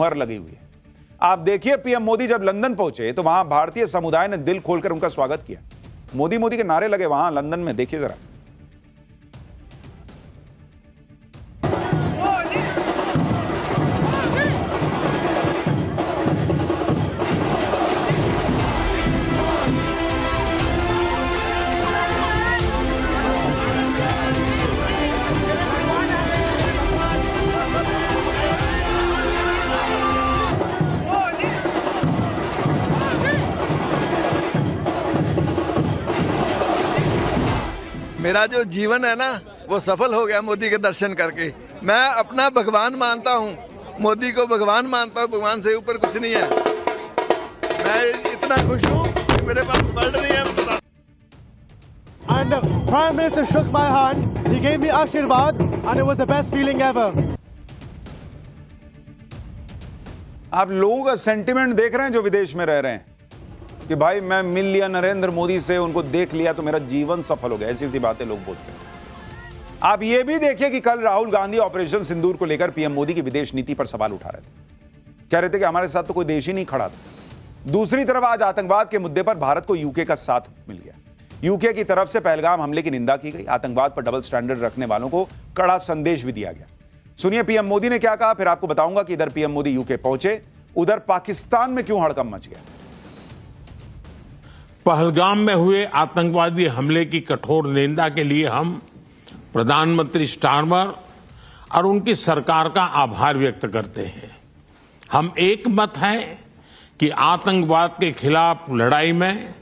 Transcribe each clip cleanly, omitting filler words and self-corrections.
मुहर लगी हुई है। आप देखिए पीएम मोदी जब लंदन पहुंचे तो वहां भारतीय समुदाय ने दिल खोलकर उनका स्वागत किया। मोदी मोदी के नारे लगे वहां लंदन में, देखिए जरा। मेरा जो जीवन है ना वो सफल हो गया मोदी के दर्शन करके। मैं अपना भगवान मानता हूँ, मोदी को भगवान मानता हूँ, भगवान से ऊपर कुछ नहीं है। मैं इतना खुश हूँ कि मेरे पास वर्ड नहीं है। And the Prime Minister shook my hand, he gave me Ashirwad and it was the best feeling ever. आप लोगों का सेंटिमेंट देख रहे हैं जो विदेश में रह रहे हैं कि भाई मैं मिल लिया नरेंद्र मोदी से, उनको देख लिया तो मेरा जीवन सफल हो गया, ऐसी ऐसी बातें लोग बोलते हैं। आप ये भी देखिए कि कल राहुल गांधी ऑपरेशन सिंदूर को लेकर पीएम मोदी की विदेश नीति पर सवाल उठा रहे थे। कह रहे थे कि हमारे साथ तो कोई देश ही नहीं खड़ा था। दूसरी तरफ आज आतंकवाद के मुद्दे पर भारत को यूके का साथ मिल गया। यूके की तरफ से पहलगाम हमले की निंदा की गई। आतंकवाद पर डबल स्टैंडर्ड रखने वालों को कड़ा संदेश भी दिया गया। सुनिए पीएम मोदी ने क्या कहा, फिर आपको बताऊंगा कि इधर पीएम मोदी यूके पहुंचे, उधर पाकिस्तान में क्यों हड़कंप मच गया। पहलगाम में हुए आतंकवादी हमले की कठोर निंदा के लिए हम प्रधानमंत्री स्टारमर और उनकी सरकार का आभार व्यक्त करते हैं। हम एक मत हैं कि आतंकवाद के खिलाफ लड़ाई में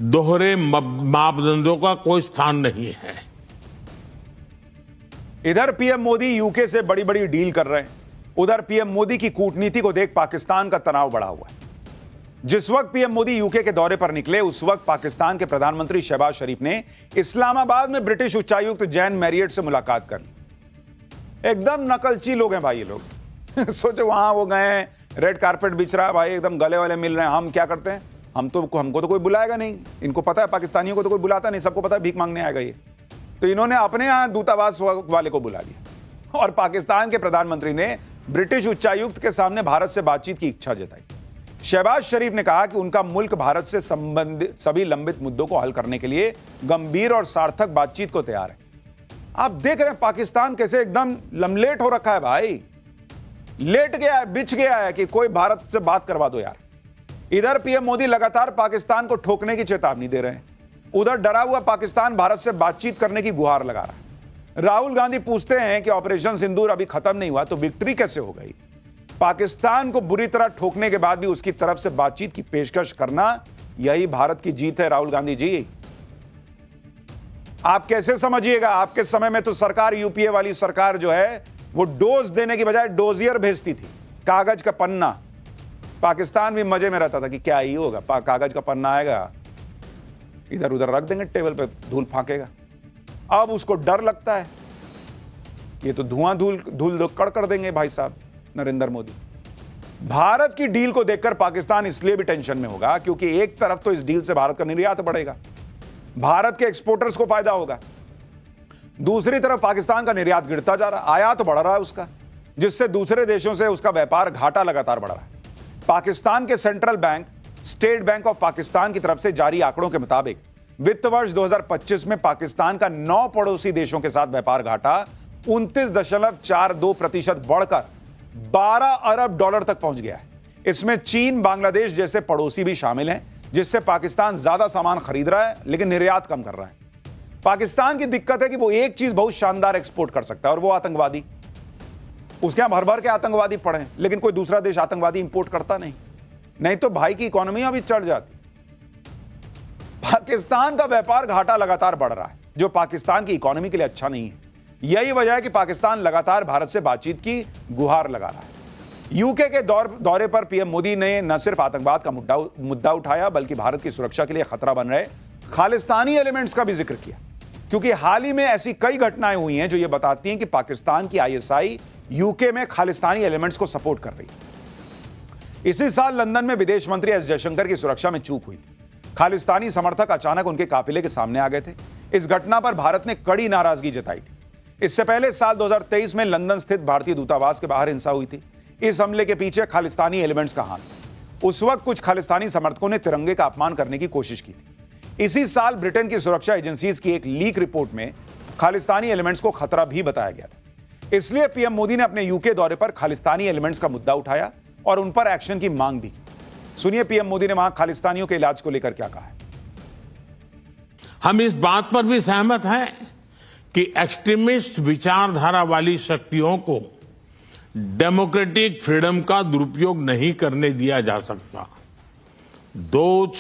दोहरे मापदंडों का कोई स्थान नहीं है। इधर पीएम मोदी यूके से बड़ी बड़ी डील कर रहे हैं, उधर पीएम मोदी की कूटनीति को देख पाकिस्तान का तनाव बढ़ा हुआ है। जिस वक्त पीएम मोदी यूके के दौरे पर निकले उस वक्त पाकिस्तान के प्रधानमंत्री शहबाज शरीफ ने इस्लामाबाद में ब्रिटिश उच्चायुक्त जैन मैरियट से मुलाकात कर ली। एकदम नकलची लोग हैं भाई ये लोग। सोचो वहां वो गए, रेड कारपेट बिछ रहा है भाई, एकदम गले वाले मिल रहे हैं। हम क्या करते हैं, हमको तो कोई बुलाएगा नहीं। इनको पता है पाकिस्तानियों को तो कोई बुलाता नहीं, सबको पता है भीख मांगने आएगा ये। तो इन्होंने अपने यहां दूतावास वाले को बुला लिया और पाकिस्तान के प्रधानमंत्री ने ब्रिटिश उच्चायुक्त के सामने भारत से बातचीत की इच्छा जताई। शहबाज शरीफ ने कहा कि उनका मुल्क भारत से संबंधित सभी लंबित मुद्दों को हल करने के लिए गंभीर और सार्थक बातचीत को तैयार है। आप देख रहे हैं पाकिस्तान कैसे एकदम लमलेट हो रखा है भाई, लेट गया है, बिछ गया है कि कोई भारत से बात करवा दो यार। इधर पीएम मोदी लगातार पाकिस्तान को ठोकने की चेतावनी दे रहे हैं, उधर डरा हुआ पाकिस्तान भारत से बातचीत करने की गुहार लगा रहा है। राहुल गांधी पूछते हैं कि ऑपरेशन सिंदूर अभी खत्म नहीं हुआ तो विक्ट्री कैसे हो गई। पाकिस्तान को बुरी तरह ठोकने के बाद भी उसकी तरफ से बातचीत की पेशकश करना, यही भारत की जीत है राहुल गांधी जी। आप कैसे समझिएगा, आपके समय में तो सरकार, यूपीए वाली सरकार जो है वो डोज देने की बजाय डोजियर भेजती थी, कागज का पन्ना। पाकिस्तान भी मजे में रहता था कि क्या ही होगा, कागज का पन्ना आएगा, इधर उधर रख देंगे टेबल पे, धूल फांकेगा। अब उसको डर लगता है, ये तो धुआं धूल कर देंगे भाई साहब नरेंद्र मोदी। भारत की डील को देखकर पाकिस्तान इसलिए भी टेंशन में होगा क्योंकि एक तरफ तो इस डील से भारत का निर्यात बढ़ेगा, भारत के एक्सपोर्टर्स को फायदा होगा, दूसरी तरफ पाकिस्तान का निर्यात गिरता जा रहा, आयात बढ़ रहा है उसका, जिससे दूसरे देशों से उसका व्यापार घाटा लगातार बढ़ रहा है। पाकिस्तान के central bank state bank of Pakistan की तरफ से जारी आंकड़ों के मुताबिक वित्त वर्ष 2025 में पाकिस्तान का 9 पड़ोसी देशों के साथ व्यापार घाटा 29.42% बढ़कर 12 अरब डॉलर तक पहुंच गया है। इसमें चीन, बांग्लादेश जैसे पड़ोसी भी शामिल हैं, जिससे पाकिस्तान ज्यादा सामान खरीद रहा है लेकिन निर्यात कम कर रहा है। पाकिस्तान की दिक्कत है कि वो एक चीज बहुत शानदार एक्सपोर्ट कर सकता है और वो आतंकवादी। उसके यहां भर भर के आतंकवादी पड़े हैं, लेकिन कोई दूसरा देश आतंकवादी इंपोर्ट करता नहीं तो भाई की इकोनॉमी अभी चढ़ जाती। पाकिस्तान का व्यापार घाटा लगातार बढ़ रहा है, जो पाकिस्तान की इकोनॉमी के लिए अच्छा नहीं है। यही वजह है कि पाकिस्तान लगातार भारत से बातचीत की गुहार लगा रहा है। यूके के दौरे पर पीएम मोदी ने न सिर्फ आतंकवाद का मुद्दा उठाया, बल्कि भारत की सुरक्षा के लिए खतरा बन रहे खालिस्तानी एलिमेंट्स का भी जिक्र किया, क्योंकि हाल ही में ऐसी कई घटनाएं हुई हैं जो ये बताती हैं कि पाकिस्तान की आईएसआई यूके में खालिस्तानी एलिमेंट्स को सपोर्ट कर रही है। इसी साल लंदन में विदेश मंत्री एस जयशंकर की सुरक्षा में चूक हुई थी। खालिस्तानी समर्थक अचानक उनके काफिले के सामने आ गए थे। इस घटना पर भारत ने कड़ी नाराजगी जताई थी। इससे पहले साल 2023 में लंदन स्थित भारतीय दूतावास के बाहर हिंसा हुई थी। इस हमले के पीछे खालिस्तानी एलिमेंट्स का हाथ। उस वक्त कुछ खालिस्तानी समर्थकों ने तिरंगे का अपमान करने की कोशिश की थी। इसी साल ब्रिटेन की सुरक्षा एजेंसीज की एक लीक रिपोर्ट में खालिस्तानी एलिमेंट्स को खतरा भी बताया गया था। इसलिए पीएम मोदी ने अपने यूके दौरे पर खालिस्तानी एलिमेंट्स का मुद्दा उठाया और उन पर एक्शन की मांग भी की। सुनिए पीएम मोदी ने वहां खालिस्तानियों के इलाज को लेकर क्या कहा है। हम इस बात पर भी सहमत हैं कि एक्सट्रीमिस्ट विचारधारा वाली शक्तियों को डेमोक्रेटिक फ्रीडम का दुरुपयोग नहीं करने दिया जा सकता। Those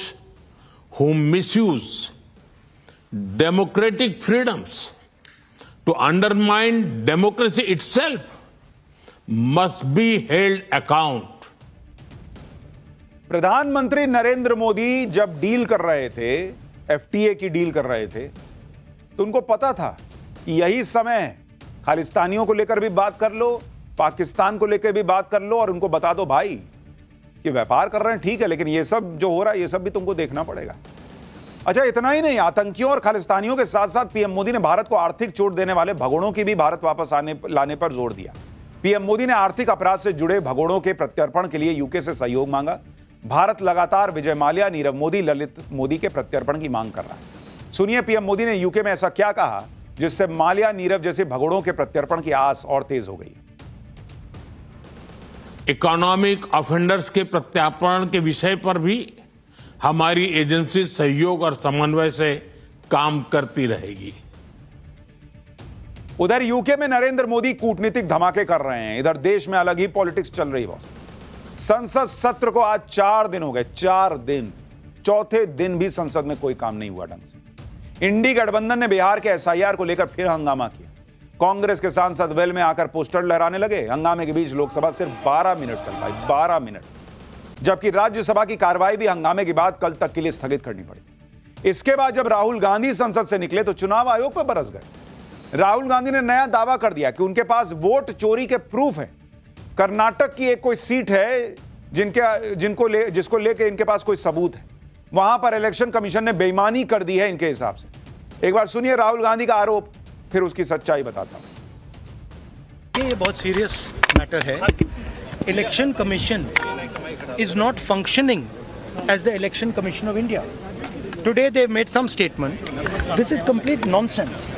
who misuse democratic freedoms to undermine democracy itself must be held account. प्रधानमंत्री नरेंद्र मोदी जब डील कर रहे थे, एफटीए की डील कर रहे थे, तो उनको पता था कि यही समय है, खालिस्तानियों को लेकर भी बात कर लो, पाकिस्तान को लेकर भी बात कर लो और उनको बता दो भाई कि व्यापार कर रहे हैं ठीक है, लेकिन ये सब जो हो रहा है ये सब भी तुमको देखना पड़ेगा। अच्छा, इतना ही नहीं, आतंकियों और खालिस्तानियों के साथ साथ पीएम मोदी ने भारत को आर्थिक चोट देने वाले भगोड़ों की भी भारत वापस लाने पर जोर दिया। पीएम मोदी ने आर्थिक अपराध से जुड़े भगोड़ों के प्रत्यर्पण के लिए यूके से सहयोग मांगा। भारत लगातार विजय माल्या, नीरव मोदी, ललित मोदी के प्रत्यर्पण की मांग कर रहा है। सुनिए पीएम मोदी ने यूके में ऐसा क्या कहा जिससे माल्या, नीरव जैसे भगोड़ों के प्रत्यर्पण की आस और तेज हो गई। इकोनॉमिक ऑफेंडर्स के प्रत्यार्पण के विषय पर भी हमारी एजेंसी सहयोग और समन्वय से काम करती रहेगी। उधर यूके में नरेंद्र मोदी कूटनीतिक धमाके कर रहे हैं, इधर देश में अलग ही पॉलिटिक्स चल रही है। संसद सत्र को आज 4 दिन हो गए, 4 दिन, चौथे दिन भी संसद में कोई काम नहीं हुआ ढंग से। इंडी गठबंधन ने बिहार के एसआईआर को लेकर फिर हंगामा किया। कांग्रेस के सांसद वेल में आकर पोस्टर लहराने लगे। हंगामे के बीच लोकसभा सिर्फ 12 मिनट चल पाई, 12 मिनट, जबकि राज्यसभा की कार्रवाई भी हंगामे के बाद कल तक के लिए स्थगित करनी पड़ी। इसके बाद जब राहुल गांधी संसद से निकले तो चुनाव आयोग पर बरस गए। राहुल गांधी ने नया दावा कर दिया कि उनके पास वोट चोरी के प्रूफ हैं। कर्नाटक की एक कोई सीट है जिसको लेके इनके पास कोई सबूत है, वहां पर इलेक्शन कमीशन ने बेईमानी कर दी है इनके हिसाब से। एक बार सुनिए राहुल गांधी का आरोप, फिर उसकी सच्चाई बताता हूं। ये बहुत सीरियस मैटर है। Election commission is not functioning as the election commission of India. Today they made some statement, this is complete nonsense,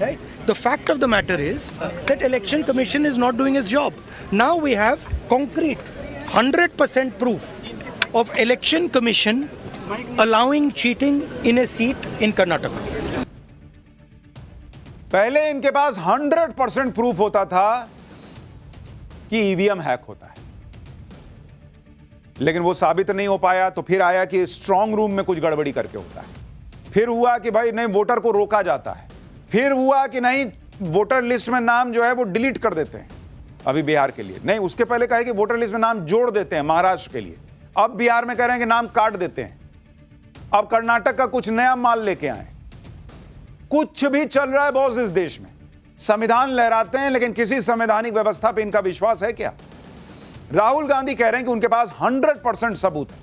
right? The fact of the matter is that election commission is not doing its job. Now we have concrete 100% proof of election commission allowing cheating in a seat in Karnataka. पहले इनके पास 100% proof होता था कि EVM hack होता है, लेकिन वो साबित नहीं हो पाया। तो फिर आया कि स्ट्रांग रूम में कुछ गड़बड़ी करके होता है। फिर हुआ कि भाई नहीं, वोटर को रोका जाता है। फिर हुआ कि नहीं, वोटर लिस्ट में नाम जो है वो डिलीट कर देते हैं। अभी बिहार के लिए नहीं, उसके पहले कहे कि वोटर लिस्ट में नाम जोड़ देते हैं महाराष्ट्र के लिए। अब बिहार में कह रहे हैं कि नाम काट देते हैं। अब कर्नाटक का कुछ नया माल लेके आए। कुछ भी चल रहा है बॉस इस देश में। संविधान लहराते हैं, लेकिन किसी संवैधानिक व्यवस्था पे इनका विश्वास है क्या? राहुल गांधी कह रहे हैं कि उनके पास 100% सबूत है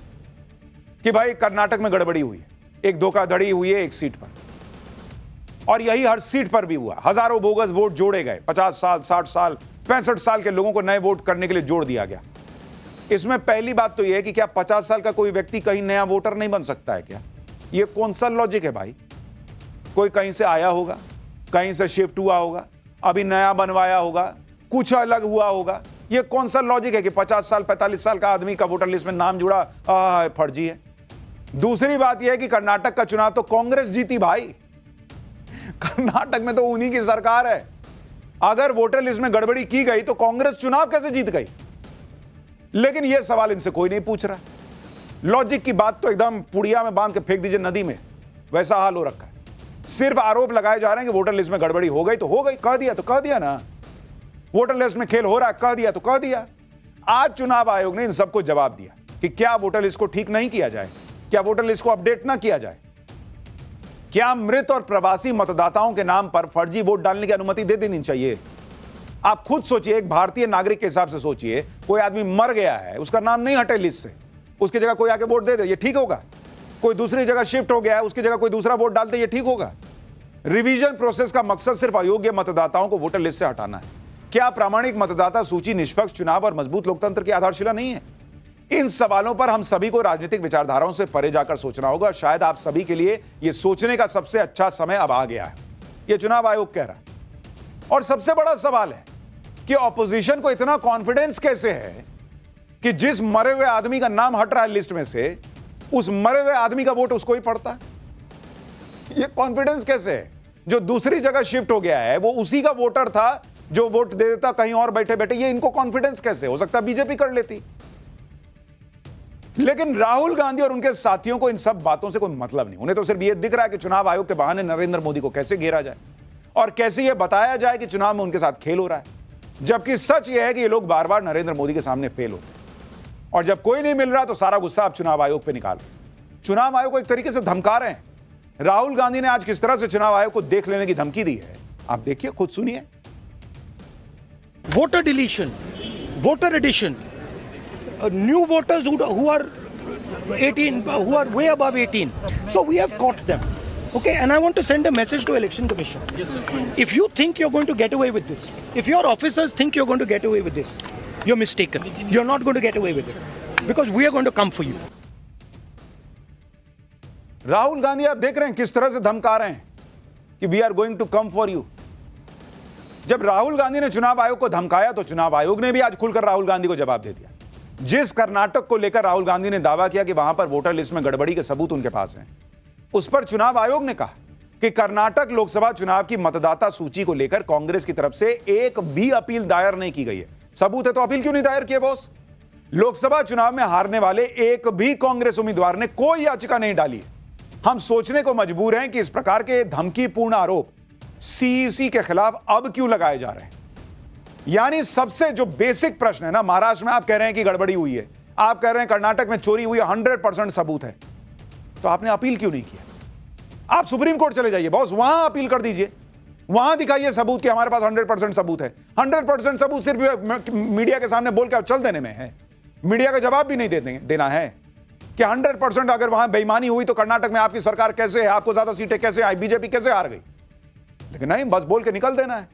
कि भाई कर्नाटक में गड़बड़ी हुई है, एक धोखाधड़ी हुई है एक सीट पर, और यही हर सीट पर भी हुआ। हजारों बोगस वोट जोड़े गए। 50 साल, 60 साल, 65 साल के लोगों को नए वोट करने के लिए जोड़ दिया गया। इसमें पहली बात तो यह है कि क्या 50 साल का कोई व्यक्ति कहीं नया वोटर नहीं बन सकता है क्या? यह कौन सा लॉजिक है भाई? कोई कहीं से आया होगा, कहीं से शिफ्ट हुआ होगा, अभी नया बनवाया होगा, कुछ अलग हुआ होगा। यह कौन सा लॉजिक है कि 50 साल 45 साल का आदमी का वोटर लिस्ट में नाम जुड़ा? फर्जी है। दूसरी बात यह है कि कर्नाटक का चुनाव तो कांग्रेस जीती भाई। कर्नाटक में तो उन्हीं की सरकार है। अगर वोटर लिस्ट में गड़बड़ी की गई तो कांग्रेस चुनाव कैसे जीत गई? लेकिन यह सवाल इनसे कोई नहीं पूछ रहा। लॉजिक की बात तो एकदम पुड़िया में बांध के फेंक दीजिए नदी में, वैसा हाल हो रखा है। सिर्फ आरोप लगाए जा रहे हैं कि वोटर लिस्ट में गड़बड़ी हो गई तो हो गई, कह दिया तो कह दिया ना। वोटर लिस्ट में खेल हो रहा है, कह दिया तो कह दिया। आज चुनाव आयोग ने इन सबको जवाब दिया कि क्या वोटर लिस्ट को ठीक नहीं किया जाए, क्या वोटर लिस्ट को अपडेट ना किया जाए, क्या मृत और प्रवासी मतदाताओं के नाम पर फर्जी वोट डालने की अनुमति दे देनी चाहिए? आप खुद सोचिए, एक भारतीय नागरिक के हिसाब से सोचिए, कोई आदमी मर गया है, उसका नाम नहीं हटे लिस्ट से, उसकी जगह कोई आके वोट दे दे, ये ठीक होगा? कोई दूसरी जगह शिफ्ट हो गया है, उसकी जगह कोई दूसरा वोट डालते, ये ठीक होगा? रिवीजन प्रोसेस का मकसद सिर्फ अयोग्य मतदाताओं को वोटर लिस्ट से हटाना है। क्या प्रामाणिक मतदाता सूची निष्पक्ष चुनाव और मजबूत लोकतंत्र की आधारशिला नहीं है? इन सवालों पर हम सभी को राजनीतिक विचारधाराओं से परे जाकर सोचना होगा। शायद आप सभी के लिए यह सोचने का सबसे अच्छा समय अब आ गया है, यह चुनाव आयोग कह रहा है। और सबसे बड़ा सवाल है कि ऑपोजिशन को इतना कॉन्फिडेंस कैसे है कि जिस मरे हुए आदमी का नाम हट रहा है लिस्ट में से, उस मरे हुए आदमी का वोट उसको ही पड़ता है। यह कॉन्फिडेंस कैसे है? जो दूसरी जगह शिफ्ट हो गया है वो उसी का वोटर था जो वोट दे देता कहीं और बैठे बैठे। ये इनको कॉन्फिडेंस कैसे? हो सकता बीजेपी कर लेती। लेकिन राहुल गांधी और उनके साथियों को इन सब बातों से कोई मतलब नहीं। उन्हें तो सिर्फ यह दिख रहा है कि चुनाव आयोग के बहाने नरेंद्र मोदी को कैसे घेरा जाए और कैसे यह बताया जाए कि चुनाव में उनके साथ खेल हो रहा है, जबकि सच यह है कि ये लोग बार बार नरेंद्र मोदी के सामने फेल होते हैं। और जब कोई नहीं मिल रहा तो सारा गुस्सा आप चुनाव आयोग पे निकाल रहे हैं। चुनाव आयोग को एक तरीके से धमका रहे हैं। राहुल गांधी ने आज किस तरह से चुनाव आयोग को देख लेने की धमकी दी है, आप देखिए, खुद सुनिए। Voter deletion, voter addition, new voters who are 18, who are way above 18. So we have caught them. Okay, and I want to send a message to Election Commission. Yes, sir. If you think you're going to get away with this, if your officers think you're going to get away with this, you're mistaken. You're not going to get away with it, because we are going to come for you. Rahul Gandhi आप देख रहे हैं किस तरह से धमका रहे हैं कि we are going to come for you. जब राहुल गांधी ने चुनाव आयोग को धमकाया तो चुनाव आयोग ने भी आज खुलकर राहुल गांधी को जवाब दे दिया। जिस कर्नाटक को लेकर राहुल गांधी ने दावा किया कि वहां पर वोटर लिस्ट में गड़बड़ी के सबूत उनके पास हैं, उस पर चुनाव आयोग ने कहा कि कर्नाटक लोकसभा चुनाव की मतदाता सूची को लेकर कांग्रेस की तरफ से एक भी अपील दायर नहीं की गई है। सबूत है तो अपील क्यों नहीं दायर किए बॉस? लोकसभा चुनाव में हारने वाले एक भी कांग्रेस उम्मीदवार ने कोई याचिका नहीं डाली है। हम सोचने को मजबूर हैं कि इस प्रकार के धमकीपूर्ण आरोप सीईसी के खिलाफ अब क्यों लगाए जा रहे हैं। यानी सबसे जो बेसिक प्रश्न है ना, महाराष्ट्र में आप कह रहे हैं कि गड़बड़ी हुई है, आप कह रहे हैं कर्नाटक में चोरी हुई है, 100% सबूत है, तो आपने अपील क्यों नहीं किया? आप सुप्रीम कोर्ट चले जाइए बॉस, वहां अपील कर दीजिए, वहां दिखाइए सबूत कि हमारे पास 100% सबूत है। 100% सबूत सिर्फ मीडिया के सामने बोल के चल देने में है। मीडिया का जवाब भी नहीं देना है कि 100% अगर वहां बेईमानी हुई तो कर्नाटक में आपकी सरकार कैसे है, आपको ज्यादा सीटें कैसे आई, बीजेपी कैसे हार गई। लेकिन नहीं, बस बोल के निकल देना है।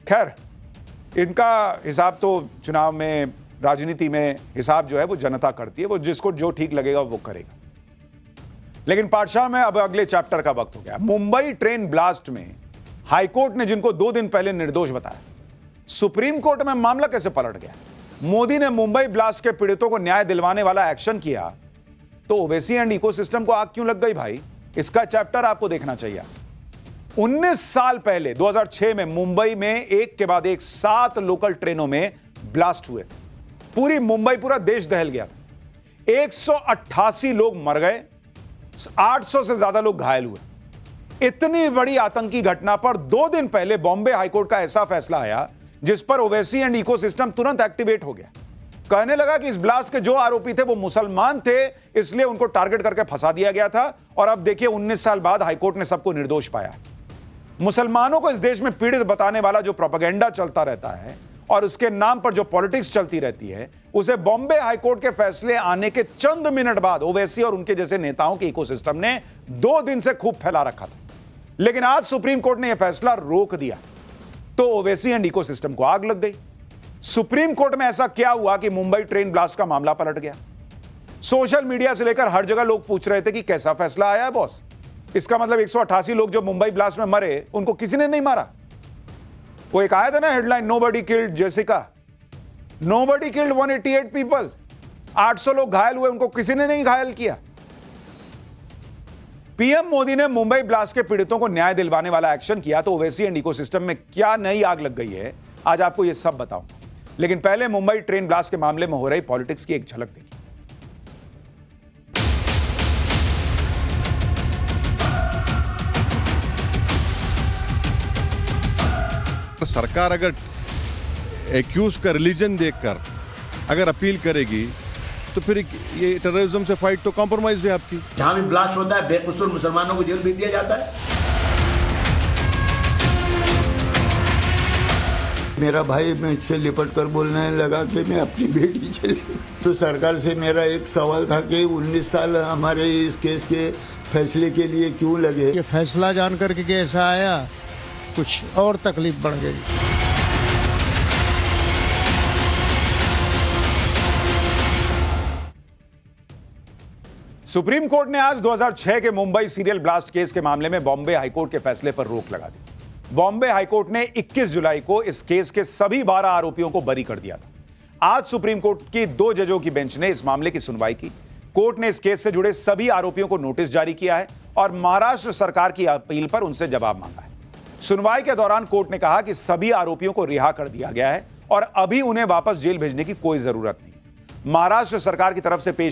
खैर, इनका हिसाब तो चुनाव में, राजनीति में हिसाब जो है वो जनता करती है, वो जिसको जो ठीक लगेगा वो करेगा। लेकिन पाठशाला में अब अगले चैप्टर का वक्त हो गया। मुंबई ट्रेन ब्लास्ट में हाईकोर्ट ने जिनको 2 दिन पहले निर्दोष बताया, सुप्रीम कोर्ट में मामला कैसे पलट गया? मोदी ने मुंबई ब्लास्ट के पीड़ितों को न्याय दिलवाने वाला एक्शन किया तो ओवैसी एंड इकोसिस्टम को आग क्यों लग गई भाई? इसका चैप्टर आपको देखना चाहिए। 19 साल पहले 2006 में मुंबई में एक के बाद एक 7 लोकल ट्रेनों में ब्लास्ट हुए। पूरी मुंबई, पूरा देश दहल गया था। 188 लोग मर गए, 800 से ज्यादा लोग घायल हुए। इतनी बड़ी आतंकी घटना पर 2 दिन पहले बॉम्बे हाईकोर्ट का ऐसा फैसला आया जिस पर ओवैसी एंड इकोसिस्टम तुरंत एक्टिवेट हो गया। कहने लगा कि इस ब्लास्ट के जो आरोपी थे वो मुसलमान थे, इसलिए उनको टारगेट करके फंसा दिया गया था। और अब देखिए 19 साल बाद हाईकोर्ट ने सबको निर्दोष पाया। मुसलमानों को इस देश में पीड़ित बताने वाला जो प्रोपेगेंडा चलता रहता है और उसके नाम पर जो पॉलिटिक्स चलती रहती है, उसे बॉम्बे हाईकोर्ट के फैसले आने के चंद मिनट बाद ओवैसी और उनके जैसे नेताओं के इकोसिस्टम ने 2 दिन से खूब फैला रखा था। लेकिन आज सुप्रीम कोर्ट ने यह फैसला रोक दिया तो ओवैसी एंड इकोसिस्टम को आग लग गई। सुप्रीम कोर्ट में ऐसा क्या हुआ कि मुंबई ट्रेन ब्लास्ट का मामला पलट गया? सोशल मीडिया से लेकर हर जगह लोग पूछ रहे थे कि कैसा फैसला आया है बॉस। इसका मतलब 188 लोग जो मुंबई ब्लास्ट में मरे उनको किसी ने नहीं मारा। वो एक आया था ना headline, nobody killed Jessica, nobody killed 188 people. 800 लोग घायल हुए, उनको किसी ने नहीं घायल किया। पीएम मोदी ने मुंबई ब्लास्ट के पीड़ितों को न्याय दिलवाने वाला एक्शन किया तो ओवैसी एंड इकोसिस्टम में क्या नई आग लग गई है, आज आपको यह सब बताऊंगा। लेकिन पहले मुंबई ट्रेन ब्लास्ट के मामले में हो रही पॉलिटिक्स की एक झलक देखिए। सरकार अगर एक्यूज का रिलीजन देखकर अगर अपील करेगी तो फिर ये टेररिज्म से फाइट तो कॉम्प्रोमाइज है आपकी। जहां भी ब्लास्ट होता है बेकसूर मुसलमानों को जेल भेज दिया जाता है। मेरा भाई मुझसे लिपट कर बोलने लगा कि मैं अपनी बेटी चली। तो सरकार से मेरा एक सवाल था कि 19 साल हमारे इस केस के फैसले के लिए क्यों लगे। ये फैसला जान करके ऐसा आया कुछ और तकलीफ बढ़ गई। सुप्रीम कोर्ट ने आज 2006 के मुंबई सीरियल ब्लास्ट केस के मामले में बॉम्बे हाईकोर्ट के फैसले पर रोक लगा दी। बॉम्बे हाईकोर्ट ने 21 जुलाई को इस केस के सभी 12 आरोपियों को बरी कर दिया था। आज सुप्रीम कोर्ट की 2 जजों की बेंच ने इस मामले की सुनवाई की। कोर्ट ने इस केस से जुड़े सभी आरोपियों को नोटिस जारी किया है और महाराष्ट्र सरकार की अपील पर उनसे जवाब मांगा है। सुनवाई के दौरान कोर्ट ने कहा कि सभी आरोपियों को रिहा कर दिया गया है और अभी उन्हें वापस जेल भेजने की कोई जरूरत नहीं। महाराष्ट्र सरकार की तरफ से पेश